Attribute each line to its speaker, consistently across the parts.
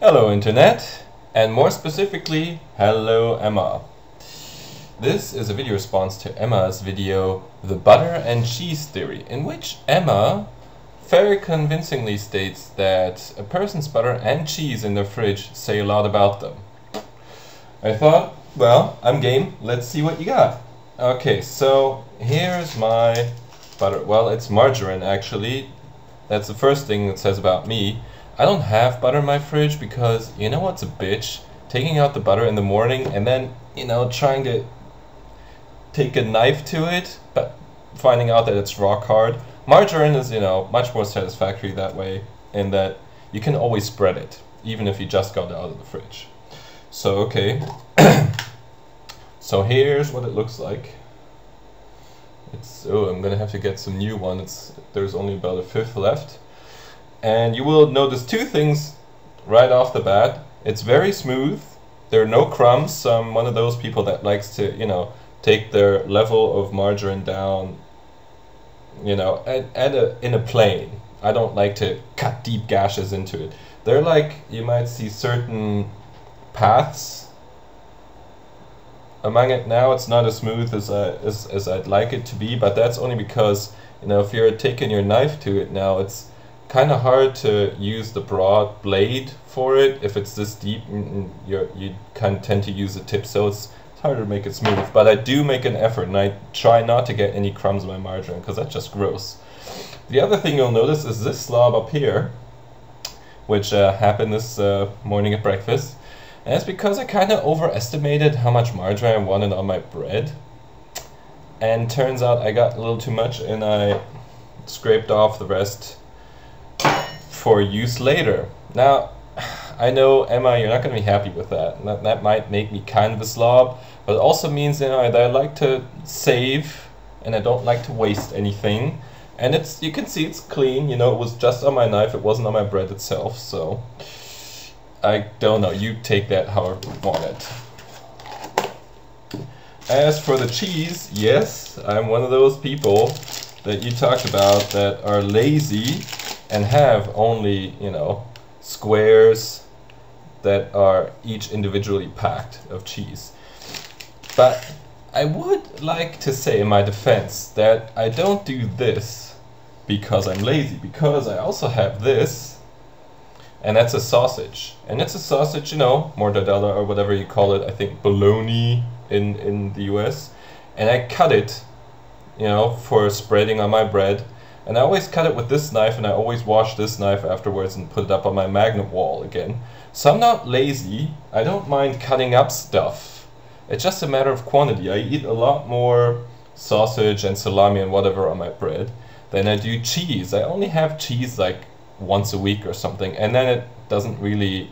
Speaker 1: Hello Internet, and more specifically, hello Emma. This is a video response to Emma's video, The Butter and Cheese Theory, in which Emma very convincingly states that a person's butter and cheese in their fridge say a lot about them. I thought, well, I'm game, let's see what you got. Okay, so here's my butter. Well, it's margarine actually. That's the first thing it says about me. I don't have butter in my fridge because, you know what's a bitch? Taking out the butter in the morning and then, trying to take a knife to it, but finding out that it's rock hard. Margarine is, much more satisfactory that way, in that you can always spread it, even if you just got it out of the fridge. So, okay. So here's what it looks like. I'm gonna have to get some new one. There's only about a fifth left. And you will notice two things right off the bat. It's very smooth. There are no crumbs. So I'm one of those people that likes to, take their level of margarine down, in a plane. I don't like to cut deep gashes into it. They're like, you might see certain paths among it. Now it's not as smooth as I'd like it to be, but that's only because, if you're taking your knife to it now, it's kind of hard to use the broad blade for it. If it's this deep, you kind of tend to use the tip, so it's harder to make it smooth. But I do make an effort, and I try not to get any crumbs in my margarine, because that's just gross. The other thing you'll notice is this slob up here, which happened this morning at breakfast. And it's because I kind of overestimated how much margarine I wanted on my bread. And turns out I got a little too much, and I scraped off the rest for use later. Now, I know, Emma, you're not going to be happy with that. That might make me kind of a slob, but it also means that I like to save, and I don't like to waste anything. And you can see it's clean, it was just on my knife, it wasn't on my bread itself, so I don't know, you take that however you want it. As for the cheese, yes, I'm one of those people that you talked about that are lazy and have only, squares that are each individually packed of cheese. But I would like to say in my defense that I don't do this because I'm lazy, because I also have this, and that's a sausage. And it's a sausage, mortadella or whatever you call it, I think bologna in the US. And I cut it, for spreading on my bread. And I always cut it with this knife, and I always wash this knife afterwards and put it up on my magnet wall again. So I'm not lazy. I don't mind cutting up stuff. It's just a matter of quantity. I eat a lot more sausage and salami and whatever on my bread than I do cheese. I only have cheese like once a week or something, and then it doesn't really,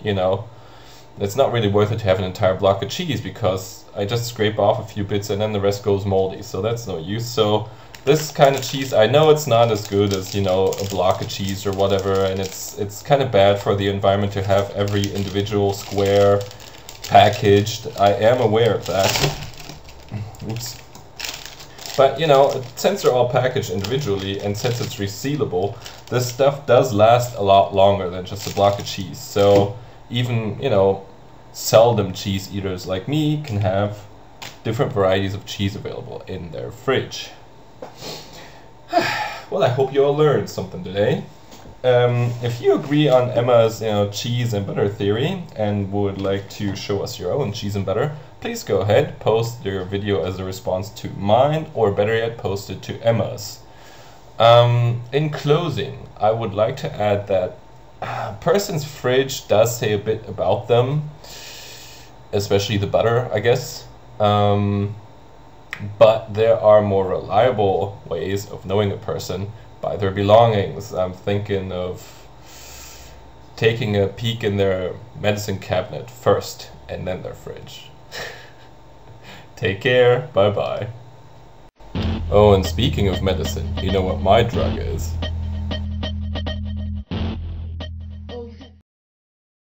Speaker 1: it's not really worth it to have an entire block of cheese, because I just scrape off a few bits and then the rest goes moldy, so that's no use. So this kind of cheese, I know it's not as good as, a block of cheese or whatever, and it's kind of bad for the environment to have every individual square packaged. I am aware of that. Oops. But, since they're all packaged individually, and since it's resealable, this stuff does last a lot longer than just a block of cheese. So even, seldom cheese eaters like me can have different varieties of cheese available in their fridge. Well, I hope you all learned something today. If you agree on Emma's cheese and butter theory and would like to show us your own cheese and butter, please go ahead, post your video as a response to mine, or better yet, post it to Emma's. In closing, I would like to add that a person's fridge does say a bit about them, especially the butter, I guess. But there are more reliable ways of knowing a person by their belongings. I'm thinking of taking a peek in their medicine cabinet first, and then their fridge. Take care, bye bye. Oh, and speaking of medicine, you know what my drug is?